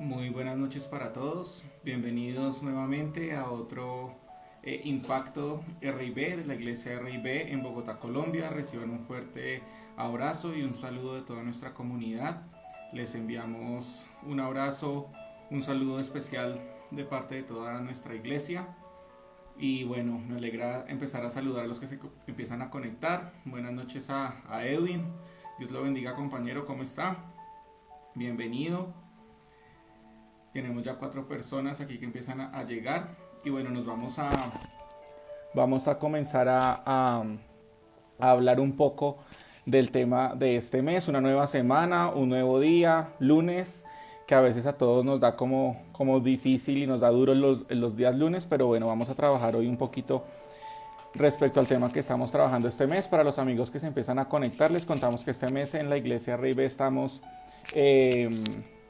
Muy buenas noches para todos. Bienvenidos nuevamente a otro Impacto RIB de la Iglesia RIB en Bogotá, Colombia. Reciban un fuerte abrazo y un saludo de toda nuestra comunidad. Les enviamos un abrazo, un saludo especial de parte de toda nuestra iglesia. Y bueno, me alegra empezar a saludar a los que se empiezan a conectar. Buenas noches a Edwin. Dios lo bendiga, compañero. ¿Cómo está? Bienvenido. Tenemos ya 4 personas aquí que empiezan a llegar. Y bueno, vamos a comenzar a hablar un poco del tema de este mes. Una nueva semana, un nuevo día, lunes, que a veces a todos nos da como difícil y nos da duro los días lunes. Pero bueno, vamos a trabajar hoy un poquito respecto al tema que estamos trabajando este mes. Para los amigos que se empiezan a conectar, les contamos que este mes en la Iglesia RIB estamos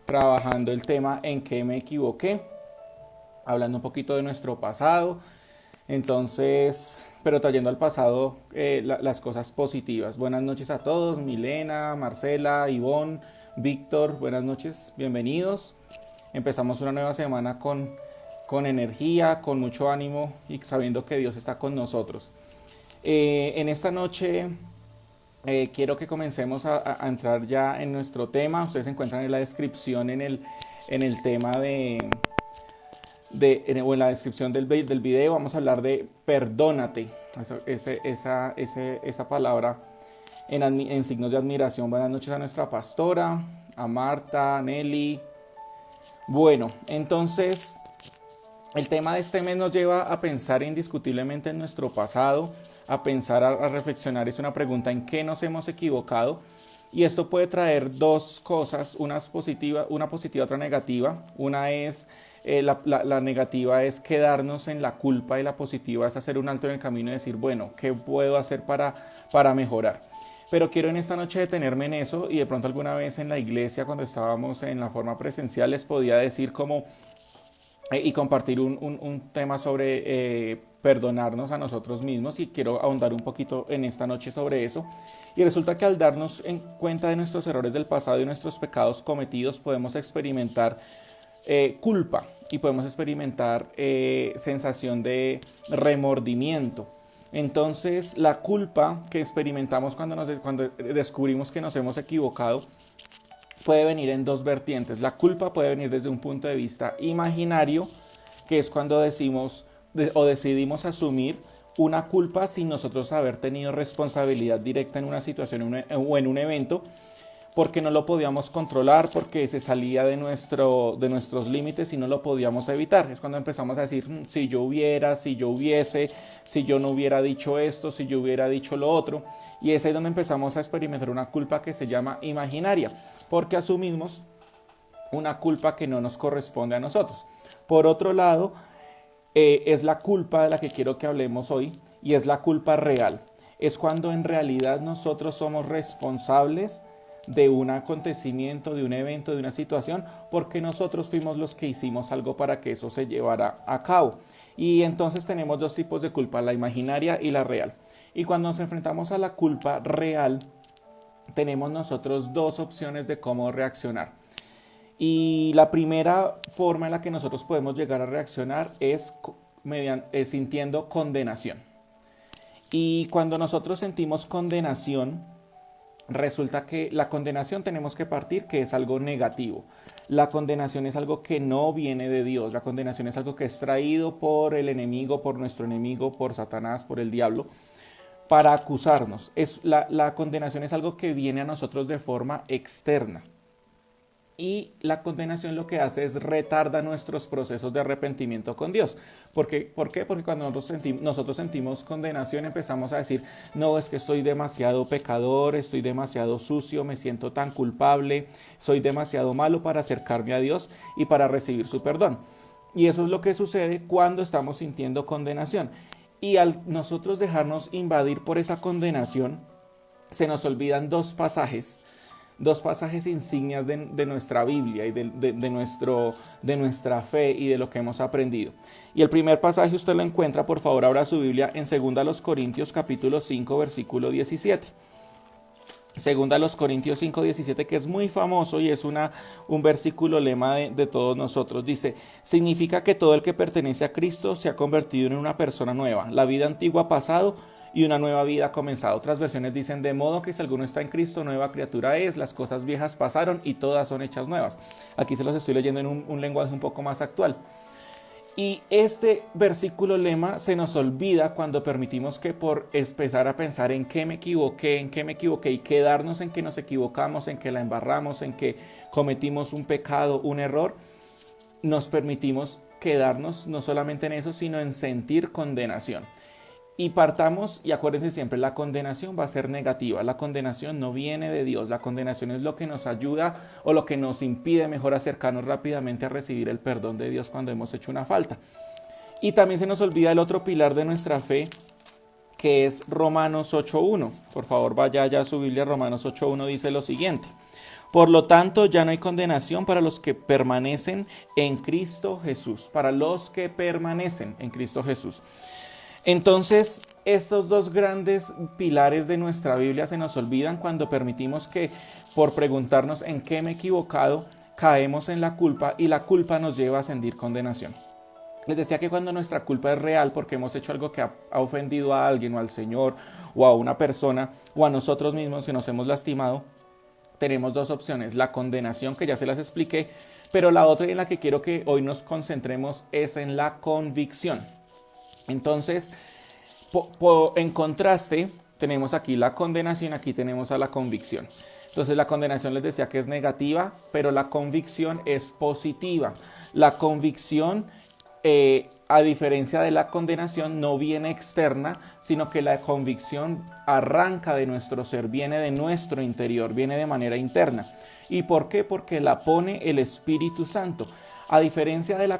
trabajando el tema en qué me equivoqué, hablando un poquito de nuestro pasado, entonces, pero trayendo al pasado las cosas positivas. Buenas noches a todos, Milena, Marcela, Ivonne, Víctor, buenas noches, bienvenidos. Empezamos una nueva semana con energía, con mucho ánimo y sabiendo que Dios está con nosotros. En esta noche quiero que comencemos a entrar ya en nuestro tema. Ustedes se encuentran en la descripción en el tema o en la descripción del video. Vamos a hablar de perdónate. Esa palabra en signos de admiración. Buenas noches a nuestra pastora, a Marta, a Nelly. Bueno, entonces el tema de este mes nos lleva a pensar indiscutiblemente en nuestro pasado, a pensar, a reflexionar. Es una pregunta: ¿en qué nos hemos equivocado? Y esto puede traer dos cosas, una positiva, otra negativa. Una es, la negativa es quedarnos en la culpa, y la positiva es hacer un alto en el camino y decir, bueno, ¿qué puedo hacer para mejorar? Pero quiero en esta noche detenerme en eso, y de pronto alguna vez en la iglesia, cuando estábamos en la forma presencial, les podía decir como y compartir un tema sobre perdonarnos a nosotros mismos, y quiero ahondar un poquito en esta noche sobre eso. Y resulta que al darnos en cuenta de nuestros errores del pasado y nuestros pecados cometidos, podemos experimentar culpa, y podemos experimentar sensación de remordimiento. Entonces la culpa que experimentamos cuando descubrimos que nos hemos equivocado puede venir en dos vertientes. La culpa puede venir desde un punto de vista imaginario, que es cuando decidimos asumir una culpa sin nosotros haber tenido responsabilidad directa en una situación o en un evento, porque no lo podíamos controlar, porque se salía de nuestros límites y no lo podíamos evitar. Es cuando empezamos a decir, si yo hubiese, si yo no hubiera dicho esto, si yo hubiera dicho lo otro. Y es ahí donde empezamos a experimentar una culpa que se llama imaginaria, porque asumimos una culpa que no nos corresponde a nosotros. Por otro lado, es la culpa de la que quiero que hablemos hoy, y es la culpa real. Es cuando en realidad nosotros somos responsables de un acontecimiento, de un evento, de una situación, porque nosotros fuimos los que hicimos algo para que eso se llevara a cabo. Y entonces tenemos dos tipos de culpa, la imaginaria y la real. Y cuando nos enfrentamos a la culpa real, tenemos nosotros dos opciones de cómo reaccionar. Y la primera forma en la que nosotros podemos llegar a reaccionar es sintiendo condenación. Y cuando nosotros sentimos condenación, resulta que la condenación tenemos que partir que es algo negativo. La condenación es algo que no viene de Dios. La condenación es algo que es traído por el enemigo, por nuestro enemigo, por Satanás, por el diablo, para acusarnos. La condenación es algo que viene a nosotros de forma externa. Y la condenación lo que hace es retarda nuestros procesos de arrepentimiento con Dios. ¿Por qué? Porque cuando nosotros sentimos condenación, empezamos a decir, no, es que soy demasiado pecador, estoy demasiado sucio, me siento tan culpable, soy demasiado malo para acercarme a Dios y para recibir su perdón. Y eso es lo que sucede cuando estamos sintiendo condenación. Y al nosotros dejarnos invadir por esa condenación, se nos olvidan dos pasajes insignias de nuestra Biblia y de nuestra fe y de lo que hemos aprendido. Y el primer pasaje usted lo encuentra, por favor, abra su Biblia en 2 Corintios capítulo 5, versículo 17. Segunda a los Corintios 5:17, que es muy famoso y es un versículo lema de todos nosotros. Dice, significa que todo el que pertenece a Cristo se ha convertido en una persona nueva. La vida antigua ha pasado y una nueva vida ha comenzado. Otras versiones dicen, de modo que si alguno está en Cristo, nueva criatura es, las cosas viejas pasaron y todas son hechas nuevas. Aquí se los estoy leyendo en un lenguaje un poco más actual. Y este versículo lema se nos olvida cuando permitimos que por empezar a pensar en qué me equivoqué y quedarnos en que nos equivocamos, en que la embarramos, en que cometimos un pecado, un error, nos permitimos quedarnos no solamente en eso, sino en sentir condenación. Y partamos, y acuérdense siempre, la condenación va a ser negativa. La condenación no viene de Dios. La condenación es lo que nos ayuda o lo que nos impide mejor acercarnos rápidamente a recibir el perdón de Dios cuando hemos hecho una falta. Y también se nos olvida el otro pilar de nuestra fe, que es Romanos 8.1. Por favor, vaya allá a su Biblia. Romanos 8.1 dice lo siguiente. Por lo tanto, ya no hay condenación para los que permanecen en Cristo Jesús. Para los que permanecen en Cristo Jesús. Entonces, estos dos grandes pilares de nuestra Biblia se nos olvidan cuando permitimos que, por preguntarnos en qué me he equivocado, caemos en la culpa y la culpa nos lleva a sentir condenación. Les decía que cuando nuestra culpa es real porque hemos hecho algo que ha ofendido a alguien o al Señor o a una persona o a nosotros mismos que nos hemos lastimado, tenemos dos opciones. La condenación, que ya se las expliqué, pero la otra en la que quiero que hoy nos concentremos es en la convicción. Entonces, en contraste, tenemos aquí la condenación, aquí tenemos a la convicción. Entonces, la condenación les decía que es negativa, pero la convicción es positiva. La convicción, a diferencia de la condenación, no viene externa, sino que la convicción arranca de nuestro ser, viene de nuestro interior, viene de manera interna. ¿Y por qué? Porque la pone el Espíritu Santo. A diferencia de la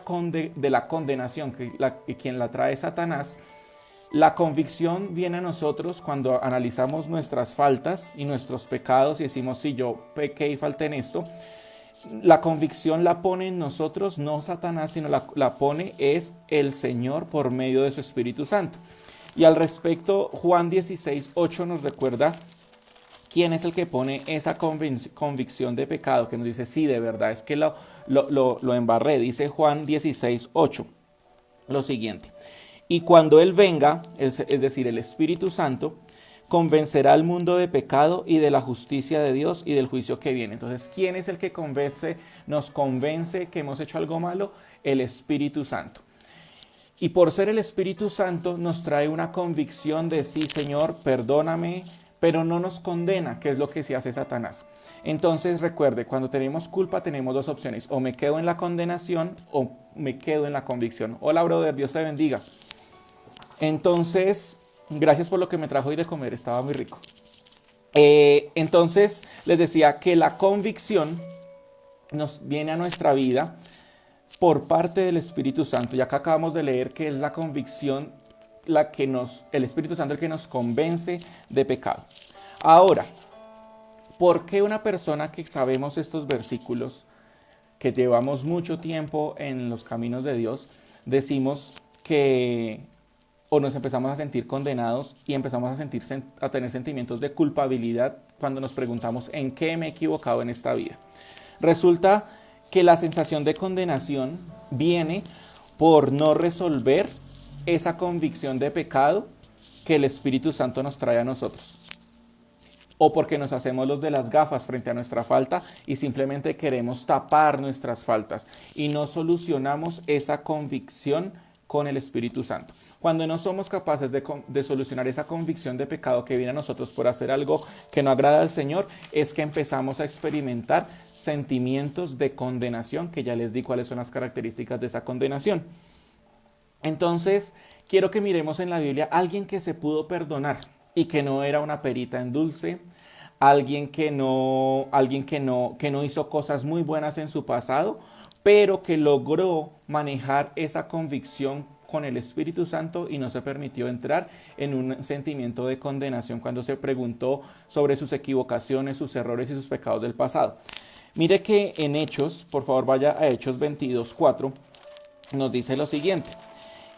condenación, que quien la trae Satanás, la convicción viene a nosotros cuando analizamos nuestras faltas y nuestros pecados y decimos, sí, yo pequé y falté en esto. La convicción la pone en nosotros, no Satanás, sino la pone es el Señor por medio de su Espíritu Santo. Y al respecto, Juan 16:8 nos recuerda quién es el que pone esa convicción de pecado, que nos dice, sí, de verdad, es que lo embarré. Dice Juan 16:8 lo siguiente: y cuando Él venga, es decir, el Espíritu Santo, convencerá al mundo de pecado y de la justicia de Dios y del juicio que viene. Entonces, ¿quién es el que nos convence que hemos hecho algo malo? El Espíritu Santo. Y por ser el Espíritu Santo nos trae una convicción de, sí, Señor, perdóname, pero no nos condena, que es lo que sí hace Satanás. Entonces recuerde, cuando tenemos culpa tenemos dos opciones: o me quedo en la condenación o me quedo en la convicción. Hola, brother, Dios te bendiga. Entonces, gracias por lo que me trajo hoy de comer, estaba muy rico. Entonces les decía que la convicción nos viene a nuestra vida por parte del Espíritu Santo. Y acá acabamos de leer que es la convicción el Espíritu Santo el que nos convence de pecado. Ahora, ¿por qué una persona que sabemos estos versículos, que llevamos mucho tiempo en los caminos de Dios, decimos que o nos empezamos a sentir condenados y empezamos a tener sentimientos de culpabilidad cuando nos preguntamos en qué me he equivocado en esta vida? Resulta que la sensación de condenación viene por no resolver esa convicción de pecado que el Espíritu Santo nos trae a nosotros. O porque nos hacemos los de las gafas frente a nuestra falta y simplemente queremos tapar nuestras faltas y no solucionamos esa convicción con el Espíritu Santo. Cuando no somos capaces de solucionar esa convicción de pecado que viene a nosotros por hacer algo que no agrada al Señor, es que empezamos a experimentar sentimientos de condenación, que ya les di cuáles son las características de esa condenación. Entonces, quiero que miremos en la Biblia a alguien que se pudo perdonar y que no era una perita en dulce, alguien que no hizo cosas muy buenas en su pasado, pero que logró manejar esa convicción con el Espíritu Santo y no se permitió entrar en un sentimiento de condenación cuando se preguntó sobre sus equivocaciones, sus errores y sus pecados del pasado. Mire que en Hechos, por favor vaya a Hechos 22:4, nos dice lo siguiente.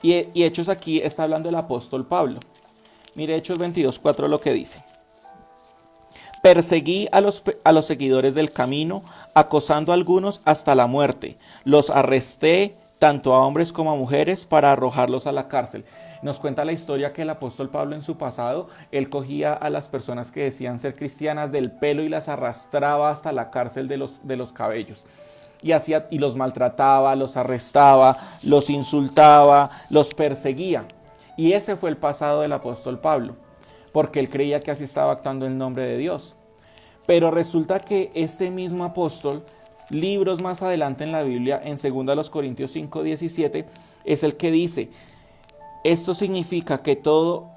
Y Hechos aquí está hablando el apóstol Pablo. Mire Hechos 22:4 lo que dice. Perseguí a los seguidores del camino, acosando a algunos hasta la muerte. Los arresté, tanto a hombres como a mujeres, para arrojarlos a la cárcel. Nos cuenta la historia que el apóstol Pablo en su pasado, él cogía a las personas que decían ser cristianas del pelo y las arrastraba hasta la cárcel de los cabellos. Y los maltrataba, los arrestaba, los insultaba, los perseguía. Y ese fue el pasado del apóstol Pablo, porque él creía que así estaba actuando en nombre de Dios. Pero resulta que este mismo apóstol, libros más adelante en la Biblia, en 2 Corintios 5:17, es el que dice, esto significa que todo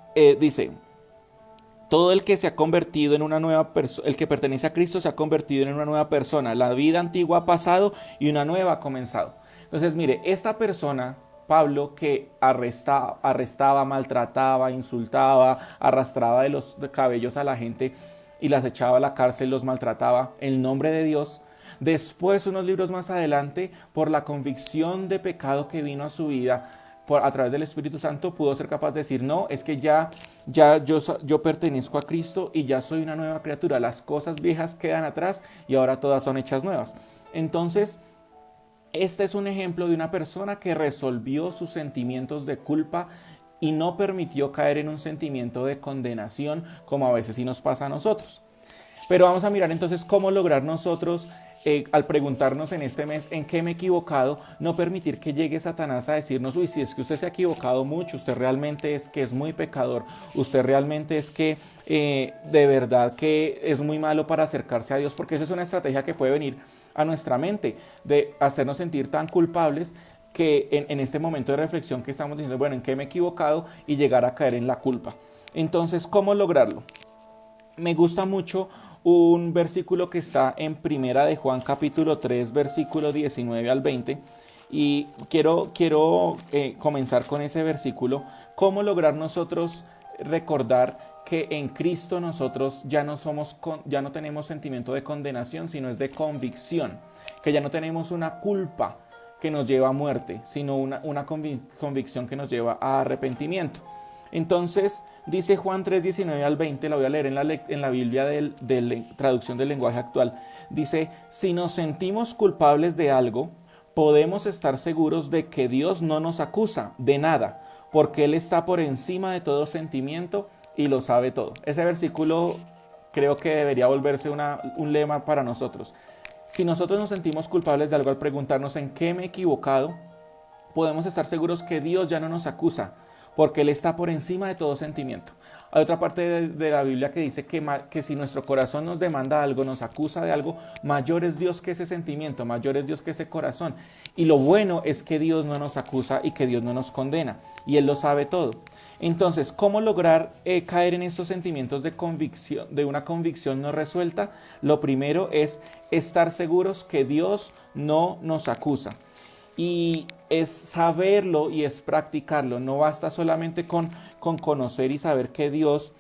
el que se ha convertido en una nueva persona, el que pertenece a Cristo se ha convertido en una nueva persona. La vida antigua ha pasado y una nueva ha comenzado. Entonces, mire, esta persona, Pablo, que arrestaba, maltrataba, insultaba, arrastraba de los cabellos a la gente y las echaba a la cárcel, los maltrataba en nombre de Dios. Después, unos libros más adelante, por la convicción de pecado que vino a su vida, a través del Espíritu Santo, pudo ser capaz de decir, no, es que ya yo pertenezco a Cristo y ya soy una nueva criatura. Las cosas viejas quedan atrás y ahora todas son hechas nuevas. Entonces, este es un ejemplo de una persona que resolvió sus sentimientos de culpa y no permitió caer en un sentimiento de condenación, como a veces sí nos pasa a nosotros. Pero vamos a mirar entonces cómo lograr nosotros, al preguntarnos en este mes en qué me he equivocado, no permitir que llegue Satanás a decirnos, uy, si es que usted se ha equivocado mucho, usted realmente es que es muy pecador, usted realmente es que de verdad que es muy malo para acercarse a Dios, porque esa es una estrategia que puede venir a nuestra mente, de hacernos sentir tan culpables que en este momento de reflexión que estamos diciendo, bueno, ¿en qué me he equivocado? Y llegar a caer en la culpa. Entonces, ¿cómo lograrlo? Me gusta mucho un versículo que está en Primera de Juan capítulo 3, versículo 19 al 20, y quiero comenzar con ese versículo. ¿Cómo lograr nosotros recordar que en Cristo nosotros ya no tenemos sentimiento de condenación, sino es de convicción, que ya no tenemos una culpa que nos lleva a muerte, sino una convicción que nos lleva a arrepentimiento? Entonces, dice Juan 3, 19 al 20, la voy a leer en la Biblia de traducción del lenguaje actual. Dice, si nos sentimos culpables de algo, podemos estar seguros de que Dios no nos acusa de nada, porque Él está por encima de todo sentimiento y lo sabe todo. Ese versículo creo que debería volverse un lema para nosotros. Si nosotros nos sentimos culpables de algo, al preguntarnos en qué me he equivocado, podemos estar seguros que Dios ya no nos acusa, porque Él está por encima de todo sentimiento. Hay otra parte de la Biblia que dice que si nuestro corazón nos demanda algo, nos acusa de algo, mayor es Dios que ese sentimiento, mayor es Dios que ese corazón. Y lo bueno es que Dios no nos acusa y que Dios no nos condena, y Él lo sabe todo. Entonces, ¿cómo lograr caer en estos sentimientos de convicción, de una convicción no resuelta? Lo primero es estar seguros que Dios no nos acusa. Y es saberlo y es practicarlo. No basta solamente con conocer y saber que Dios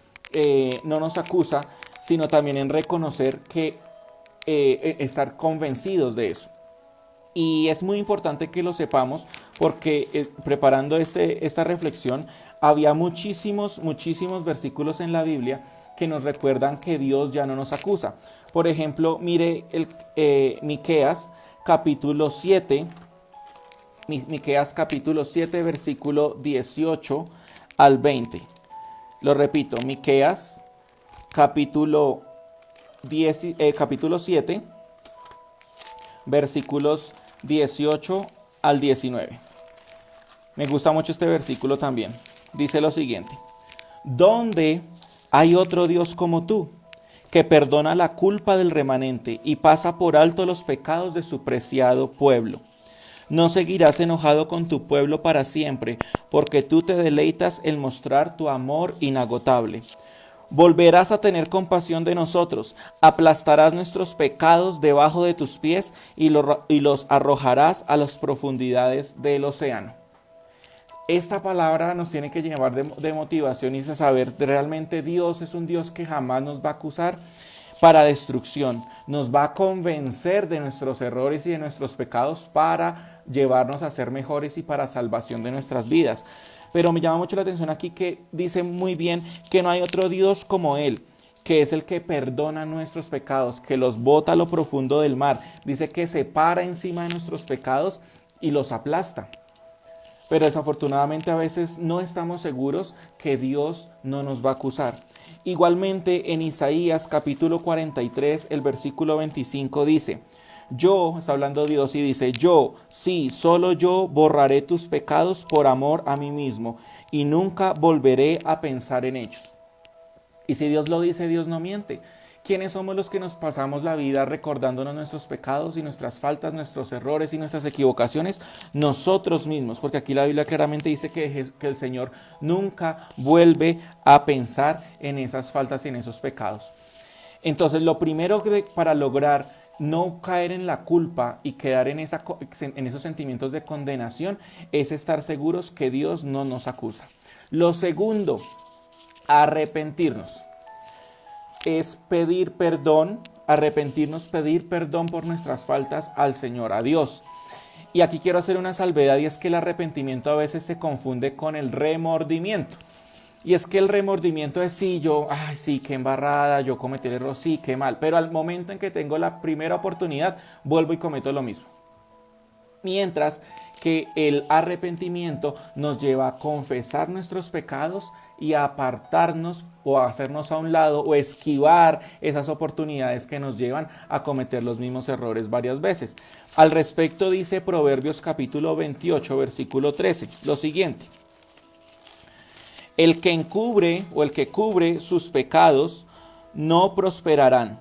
no nos acusa, sino también en reconocer que estar convencidos de eso. Y es muy importante que lo sepamos, porque preparando esta reflexión había muchísimos versículos en la Biblia que nos recuerdan que Dios ya no nos acusa. Por ejemplo, mire Miqueas capítulo 7, Miqueas capítulo 7, versículo 18 al 20. Lo repito, Miqueas capítulo 7, versículos 18 al 19. Me gusta mucho este versículo también. Dice lo siguiente: ¿dónde hay otro Dios como tú, que perdona la culpa del remanente y pasa por alto los pecados de su preciado pueblo? No seguirás enojado con tu pueblo para siempre, porque tú te deleitas en mostrar tu amor inagotable. Volverás a tener compasión de nosotros, aplastarás nuestros pecados debajo de tus pies y los arrojarás a las profundidades del océano. Esta palabra nos tiene que llevar de motivación y de saber que realmente Dios es un Dios que jamás nos va a acusar para destrucción. Nos va a convencer de nuestros errores y de nuestros pecados para llevarnos a ser mejores y para salvación de nuestras vidas. Pero me llama mucho la atención aquí que dice muy bien que no hay otro Dios como Él, que es el que perdona nuestros pecados, que los bota a lo profundo del mar. Dice que se para encima de nuestros pecados y los aplasta. Pero desafortunadamente a veces no estamos seguros que Dios no nos va a acusar. Igualmente en Isaías capítulo 43, el versículo 25 dice: yo, está hablando Dios y dice: yo, sí, solo yo borraré tus pecados por amor a mí mismo y nunca volveré a pensar en ellos. Y si Dios lo dice, Dios no miente. ¿Quiénes somos los que nos pasamos la vida recordándonos nuestros pecados y nuestras faltas, nuestros errores y nuestras equivocaciones? Nosotros mismos, porque aquí la Biblia claramente dice que el Señor nunca vuelve a pensar en esas faltas y en esos pecados. Entonces, lo primero para lograr no caer en la culpa y quedar en esos sentimientos de condenación es estar seguros que Dios no nos acusa. Lo segundo, arrepentirnos. Es pedir perdón, arrepentirnos, pedir perdón por nuestras faltas al Señor, a Dios. Y aquí quiero hacer una salvedad, y es que el arrepentimiento a veces se confunde con el remordimiento. Y es que el remordimiento es sí, qué embarrada, yo cometí el error, sí, qué mal. Pero al momento en que tengo la primera oportunidad, vuelvo y cometo lo mismo. Mientras que el arrepentimiento nos lleva a confesar nuestros pecados y a apartarnos o a hacernos a un lado o esquivar esas oportunidades que nos llevan a cometer los mismos errores varias veces. Al respecto dice Proverbios capítulo 28, versículo 13, lo siguiente: el que encubre o el que cubre sus pecados no prosperarán,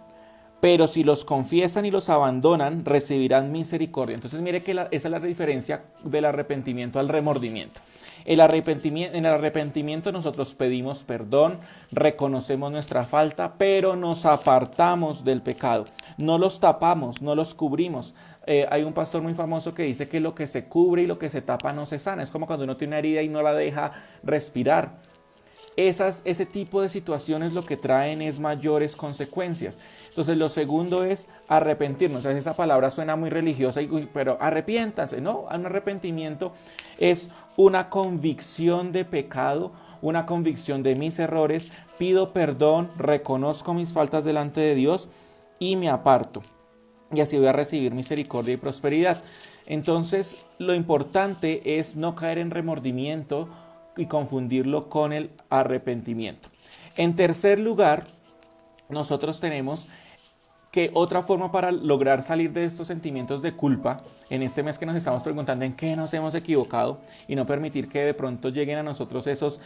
pero si los confiesan y los abandonan, recibirán misericordia. Entonces mire que esa es la diferencia del arrepentimiento al remordimiento. En el arrepentimiento nosotros pedimos perdón, reconocemos nuestra falta, pero nos apartamos del pecado. No los tapamos, no los cubrimos. Hay un pastor muy famoso que dice que lo que se cubre y lo que se tapa no se sana. Es como cuando uno tiene una herida y no la deja respirar. Ese tipo de situaciones lo que traen es mayores consecuencias. Entonces lo segundo es arrepentirnos. Esa palabra suena muy religiosa, pero arrepiéntanse, ¿no? Un arrepentimiento es una convicción de pecado, una convicción de mis errores, pido perdón, reconozco mis faltas delante de Dios y me aparto. Y así voy a recibir misericordia y prosperidad. Entonces lo importante es no caer en remordimiento y confundirlo con el arrepentimiento. En tercer lugar, nosotros tenemos que otra forma para lograr salir de estos sentimientos de culpa, en este mes que nos estamos preguntando en qué nos hemos equivocado y no permitir que de pronto lleguen a nosotros esos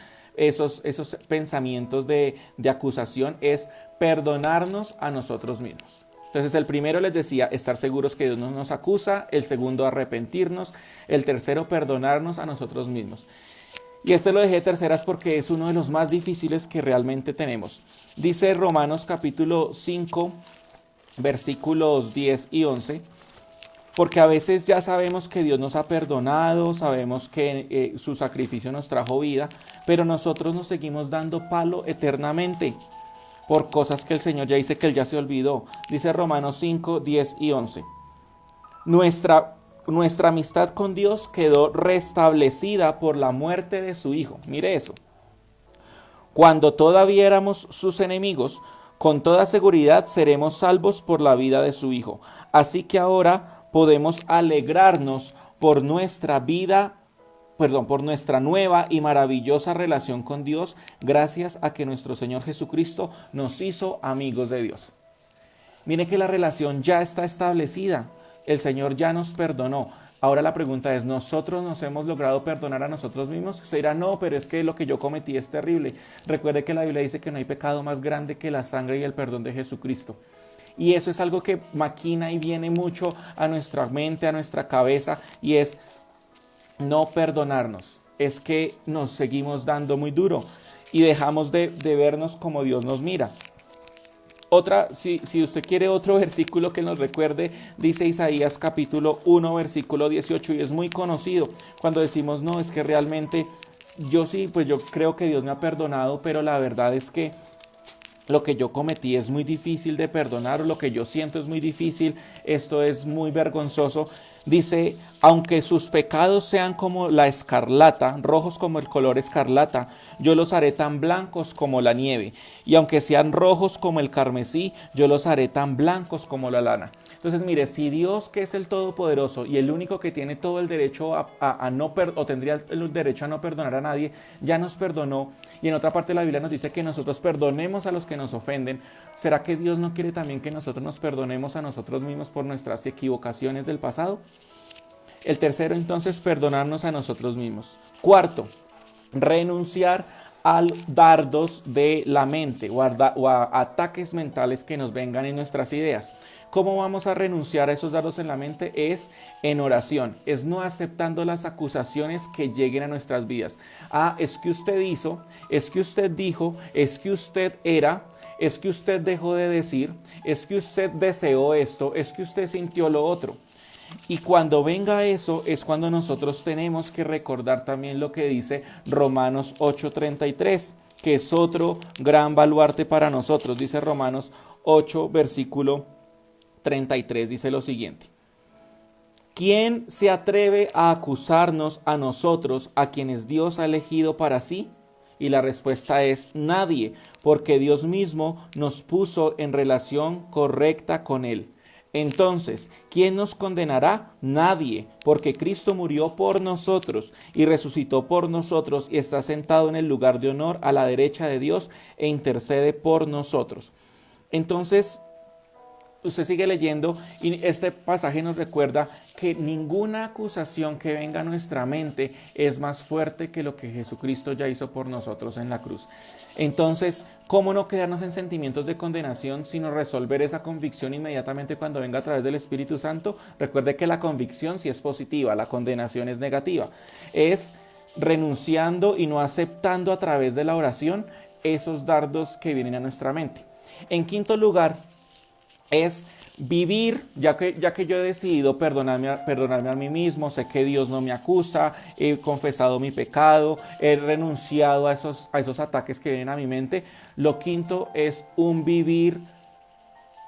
pensamientos de acusación, es perdonarnos a nosotros mismos. Entonces el primero, les decía, estar seguros que Dios no nos acusa. El segundo, arrepentirnos. El tercero, perdonarnos a nosotros mismos. Y este lo dejé de terceras porque es uno de los más difíciles que realmente tenemos. Dice Romanos capítulo 5, versículos 10 y 11. Porque a veces ya sabemos que Dios nos ha perdonado, sabemos que su sacrificio nos trajo vida, pero nosotros nos seguimos dando palo eternamente por cosas que el Señor ya dice que Él ya se olvidó. Dice Romanos 5, 10 y 11. Nuestra amistad con Dios quedó restablecida por la muerte de su Hijo. Mire eso. Cuando todavía éramos sus enemigos, con toda seguridad seremos salvos por la vida de su Hijo. Así que ahora podemos alegrarnos por nuestra nueva y maravillosa relación con Dios, gracias a que nuestro Señor Jesucristo nos hizo amigos de Dios. Mire que la relación ya está establecida. El Señor ya nos perdonó. Ahora la pregunta es, ¿nosotros nos hemos logrado perdonar a nosotros mismos? Usted dirá, no, pero es que lo que yo cometí es terrible. Recuerde que la Biblia dice que no hay pecado más grande que la sangre y el perdón de Jesucristo. Y eso es algo que maquina y viene mucho a nuestra mente, a nuestra cabeza, y es no perdonarnos. Es que nos seguimos dando muy duro y dejamos de vernos como Dios nos mira. Si usted quiere otro versículo que nos recuerde, dice Isaías capítulo 1, versículo 18, y es muy conocido cuando decimos, no, es que realmente yo creo que Dios me ha perdonado, pero la verdad es que lo que yo cometí es muy difícil de perdonar, o lo que yo siento es muy difícil, esto es muy vergonzoso. Dice, aunque sus pecados sean como la escarlata, rojos como el color escarlata, yo los haré tan blancos como la nieve. Y aunque sean rojos como el carmesí, yo los haré tan blancos como la lana. Entonces, mire, si Dios, que es el Todopoderoso y el único que tiene todo el derecho o tendría el derecho a no perdonar a nadie, ya nos perdonó, y en otra parte de la Biblia nos dice que nosotros perdonemos a los que nos ofenden, ¿será que Dios no quiere también que nosotros nos perdonemos a nosotros mismos por nuestras equivocaciones del pasado? El tercero, entonces, perdonarnos a nosotros mismos. Cuarto, renunciar a dardos de la mente o a ataques mentales que nos vengan en nuestras ideas. ¿Cómo vamos a renunciar a esos dardos en la mente? Es en oración, es no aceptando las acusaciones que lleguen a nuestras vidas. Es que usted hizo, es que usted dijo, es que usted era, es que usted dejó de decir, es que usted deseó esto, es que usted sintió lo otro. Y cuando venga eso es cuando nosotros tenemos que recordar también lo que dice Romanos 8:33, que es otro gran baluarte para nosotros. Dice Romanos 8, versículo 33, dice lo siguiente: ¿quién se atreve a acusarnos a nosotros, a quienes Dios ha elegido para sí? Y la respuesta es nadie, porque Dios mismo nos puso en relación correcta con Él. Entonces, ¿quién nos condenará? Nadie, porque Cristo murió por nosotros y resucitó por nosotros y está sentado en el lugar de honor a la derecha de Dios e intercede por nosotros. Entonces, usted sigue leyendo y este pasaje nos recuerda que ninguna acusación que venga a nuestra mente es más fuerte que lo que Jesucristo ya hizo por nosotros en la cruz. Entonces, ¿cómo no quedarnos en sentimientos de condenación, sino resolver esa convicción inmediatamente cuando venga a través del Espíritu Santo? Recuerde que la convicción sí es positiva, la condenación es negativa. Es renunciando y no aceptando a través de la oración esos dardos que vienen a nuestra mente. En quinto lugar, es vivir, ya que yo he decidido perdonarme a mí mismo, sé que Dios no me acusa, he confesado mi pecado, he renunciado a esos ataques que vienen a mi mente. Lo quinto es un vivir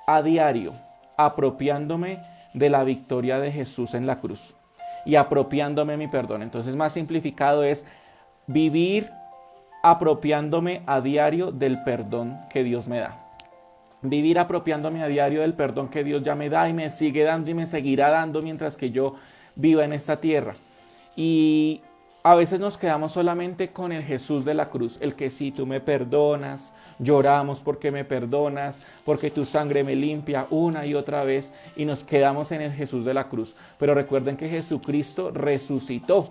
a diario, apropiándome de la victoria de Jesús en la cruz y apropiándome mi perdón. Entonces, más simplificado es vivir apropiándome a diario del perdón que Dios me da. Vivir apropiándome a diario del perdón que Dios ya me da y me sigue dando y me seguirá dando mientras que yo viva en esta tierra. Y a veces nos quedamos solamente con el Jesús de la cruz, el que sí, tú me perdonas, lloramos porque me perdonas, porque tu sangre me limpia una y otra vez, y nos quedamos en el Jesús de la cruz. Pero recuerden que Jesucristo resucitó.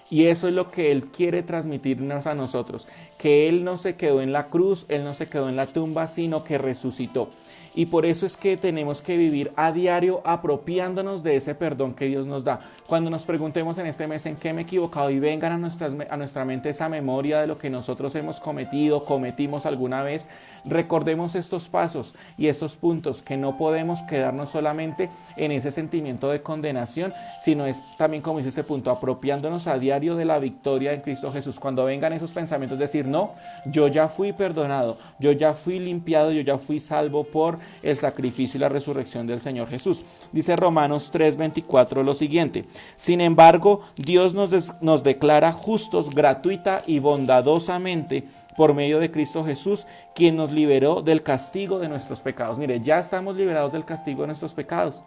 Y eso es lo que Él quiere transmitirnos a nosotros, que Él no se quedó en la cruz, Él no se quedó en la tumba, sino que resucitó. Y por eso es que tenemos que vivir a diario apropiándonos de ese perdón que Dios nos da. Cuando nos preguntemos en este mes en qué me he equivocado y vengan a nuestra mente esa memoria de lo que nosotros hemos cometimos alguna vez, recordemos estos pasos y estos puntos, que no podemos quedarnos solamente en ese sentimiento de condenación, sino es también, como dice este punto, apropiándonos a diario de la victoria en Cristo Jesús. Cuando vengan esos pensamientos, decir, no, yo ya fui perdonado, yo ya fui limpiado, yo ya fui salvo por el sacrificio y la resurrección del Señor Jesús. Dice Romanos 3:24 lo siguiente: sin embargo, Dios nos declara justos gratuita y bondadosamente por medio de Cristo Jesús, quien nos liberó del castigo de nuestros pecados. Mire, ya estamos liberados del castigo de nuestros pecados.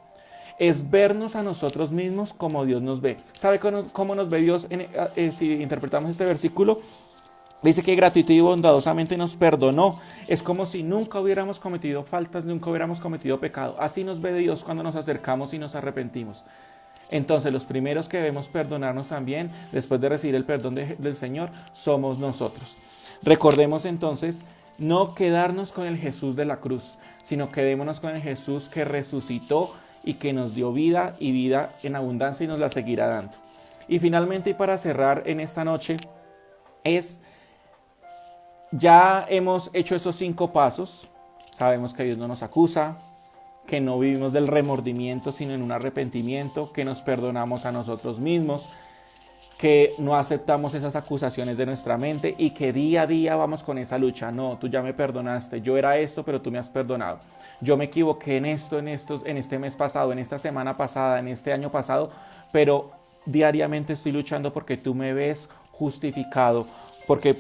Es vernos a nosotros mismos como Dios nos ve. ¿Sabe cómo nos ve Dios si interpretamos este versículo? Dice que gratuito y bondadosamente nos perdonó. Es como si nunca hubiéramos cometido faltas, nunca hubiéramos cometido pecado. Así nos ve Dios cuando nos acercamos y nos arrepentimos. Entonces, los primeros que debemos perdonarnos también, después de recibir el perdón del Señor, somos nosotros. Recordemos entonces no quedarnos con el Jesús de la cruz, sino quedémonos con el Jesús que resucitó y que nos dio vida y vida en abundancia y nos la seguirá dando. Y finalmente, y para cerrar en esta noche, ya hemos hecho esos 5 pasos. Sabemos que Dios no nos acusa, que no vivimos del remordimiento, sino en un arrepentimiento, que nos perdonamos a nosotros mismos. que no aceptamos esas acusaciones de nuestra mente y que día a día vamos con esa lucha. No, tú ya me perdonaste, yo era esto, pero tú me has perdonado. Yo me equivoqué en esto, en este mes pasado, en esta semana pasada, en este año pasado, pero diariamente estoy luchando porque tú me ves justificado, porque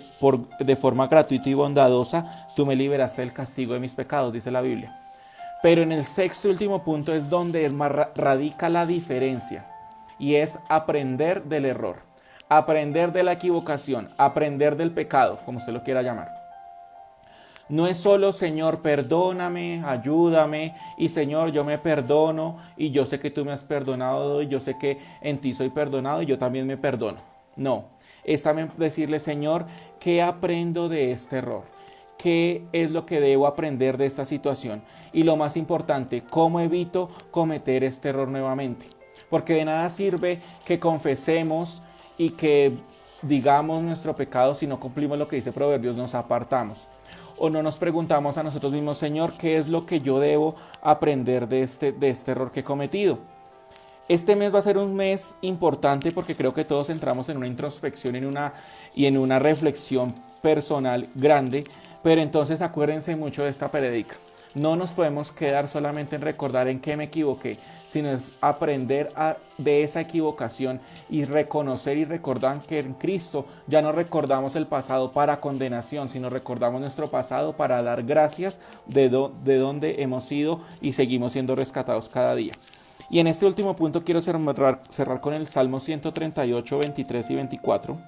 de forma gratuita y bondadosa tú me liberaste del castigo de mis pecados, dice la Biblia. Pero en el sexto y último punto es donde radica la diferencia, y es aprender del error, aprender de la equivocación, aprender del pecado, como usted lo quiera llamar. No es solo, Señor, perdóname, ayúdame, y Señor, yo me perdono, y yo sé que tú me has perdonado, y yo sé que en ti soy perdonado, y yo también me perdono. No, es también decirle, Señor, ¿qué aprendo de este error? ¿Qué es lo que debo aprender de esta situación? Y lo más importante, ¿cómo evito cometer este error nuevamente? Porque de nada sirve que confesemos y que digamos nuestro pecado si no cumplimos lo que dice Proverbios, nos apartamos. O no nos preguntamos a nosotros mismos, Señor, ¿qué es lo que yo debo aprender de este error que he cometido? Este mes va a ser un mes importante porque creo que todos entramos en una introspección y en una reflexión personal grande, pero entonces acuérdense mucho de esta prédica. No nos podemos quedar solamente en recordar en qué me equivoqué, sino es aprender de esa equivocación y reconocer y recordar que en Cristo ya no recordamos el pasado para condenación, sino recordamos nuestro pasado para dar gracias de donde hemos sido y seguimos siendo rescatados cada día. Y en este último punto quiero cerrar con el Salmo 138, 23 y 24.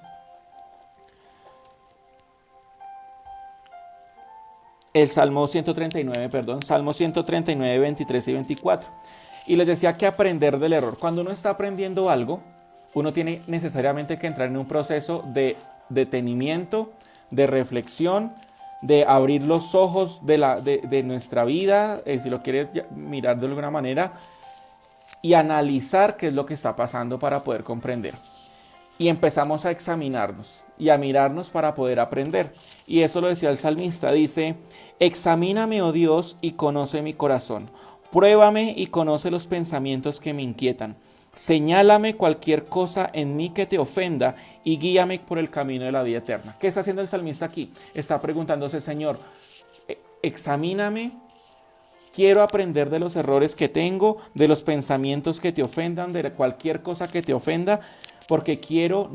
El Salmo 139, Salmo 139, 23 y 24. Y les decía que aprender del error. Cuando uno está aprendiendo algo, uno tiene necesariamente que entrar en un proceso de detenimiento, de reflexión, de abrir los ojos de nuestra vida, si lo quiere mirar de alguna manera, y analizar qué es lo que está pasando para poder comprender. Y empezamos a examinarnos y a mirarnos para poder aprender. Y eso lo decía el salmista, dice, examíname, oh Dios, y conoce mi corazón. Pruébame y conoce los pensamientos que me inquietan. Señálame cualquier cosa en mí que te ofenda y guíame por el camino de la vida eterna. ¿Qué está haciendo el salmista aquí? Está preguntándose, Señor, examíname. Quiero aprender de los errores que tengo, de los pensamientos que te ofendan, de cualquier cosa que te ofenda, porque quiero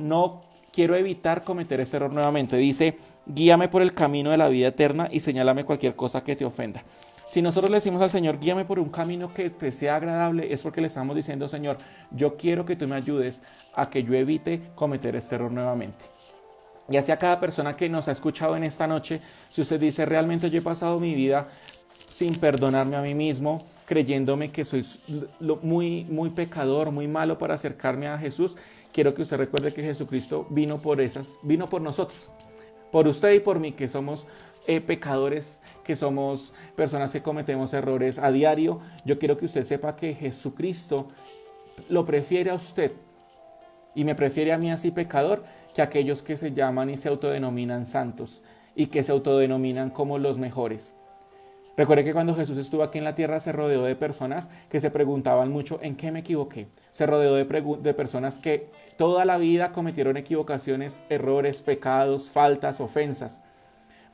evitar cometer este error nuevamente. Dice, guíame por el camino de la vida eterna y señálame cualquier cosa que te ofenda. Si nosotros le decimos al Señor, guíame por un camino que te sea agradable, es porque le estamos diciendo, Señor, yo quiero que tú me ayudes a que yo evite cometer este error nuevamente. Y así a cada persona que nos ha escuchado en esta noche, si usted dice, realmente yo he pasado mi vida sin perdonarme a mí mismo, creyéndome que soy muy pecador, muy malo para acercarme a Jesús, quiero que usted recuerde que Jesucristo vino por nosotros, por usted y por mí, que somos pecadores, que somos personas que cometemos errores a diario. Yo quiero que usted sepa que Jesucristo lo prefiere a usted y me prefiere a mí así pecador que a aquellos que se llaman y se autodenominan santos y que se autodenominan como los mejores. Recuerde que cuando Jesús estuvo aquí en la tierra se rodeó de personas que se preguntaban mucho ¿en qué me equivoqué? Se rodeó de personas que toda la vida cometieron equivocaciones, errores, pecados, faltas, ofensas.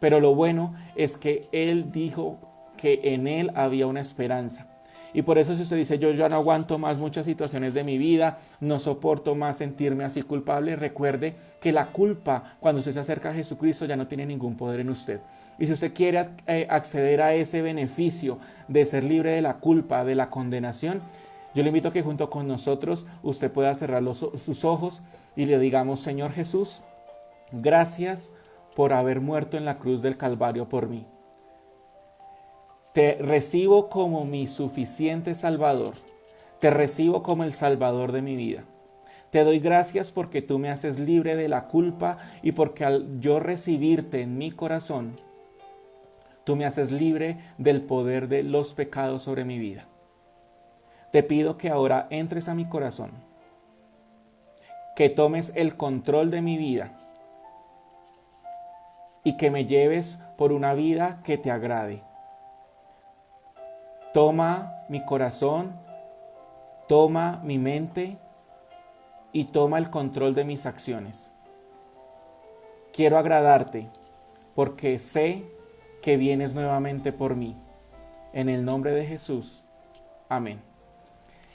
Pero lo bueno es que Él dijo que en Él había una esperanza. Y por eso si usted dice, yo ya no aguanto más muchas situaciones de mi vida, no soporto más sentirme así culpable, recuerde que la culpa, cuando usted se acerca a Jesucristo, ya no tiene ningún poder en usted. Y si usted quiere acceder a ese beneficio de ser libre de la culpa, de la condenación, yo le invito a que junto con nosotros usted pueda cerrar sus ojos y le digamos, Señor Jesús, gracias por haber muerto en la cruz del Calvario por mí. Te recibo como mi suficiente Salvador. Te recibo como el Salvador de mi vida. Te doy gracias porque tú me haces libre de la culpa y porque al yo recibirte en mi corazón, tú me haces libre del poder de los pecados sobre mi vida. Te pido que ahora entres a mi corazón, que tomes el control de mi vida y que me lleves por una vida que te agrade. Toma mi corazón, toma mi mente y toma el control de mis acciones. Quiero agradarte porque sé que vienes nuevamente por mí. En el nombre de Jesús. Amén.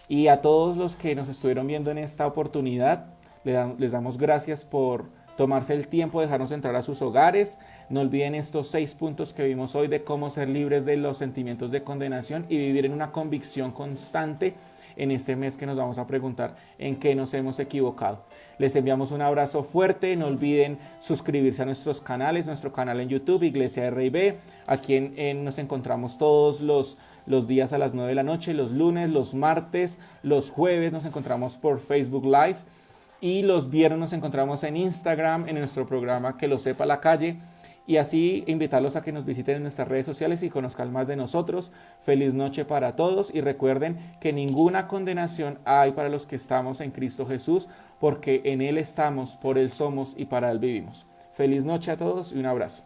Y a todos los que nos estuvieron viendo en esta oportunidad, les damos gracias por tomarse el tiempo de dejarnos entrar a sus hogares. No olviden estos 6 puntos que vimos hoy de cómo ser libres de los sentimientos de condenación y vivir en una convicción constante en este mes que nos vamos a preguntar en qué nos hemos equivocado. Les enviamos un abrazo fuerte. No olviden suscribirse a nuestros canales, nuestro canal en YouTube, Iglesia RIB. Aquí nos encontramos todos los días a las 9 de la noche, los lunes, los martes, los jueves nos encontramos por Facebook Live. Y los viernes nos encontramos en Instagram, en nuestro programa Que lo sepa la calle. Y así invitarlos a que nos visiten en nuestras redes sociales y conozcan más de nosotros. Feliz noche para todos y recuerden que ninguna condenación hay para los que estamos en Cristo Jesús, porque en Él estamos, por Él somos y para Él vivimos. Feliz noche a todos y un abrazo.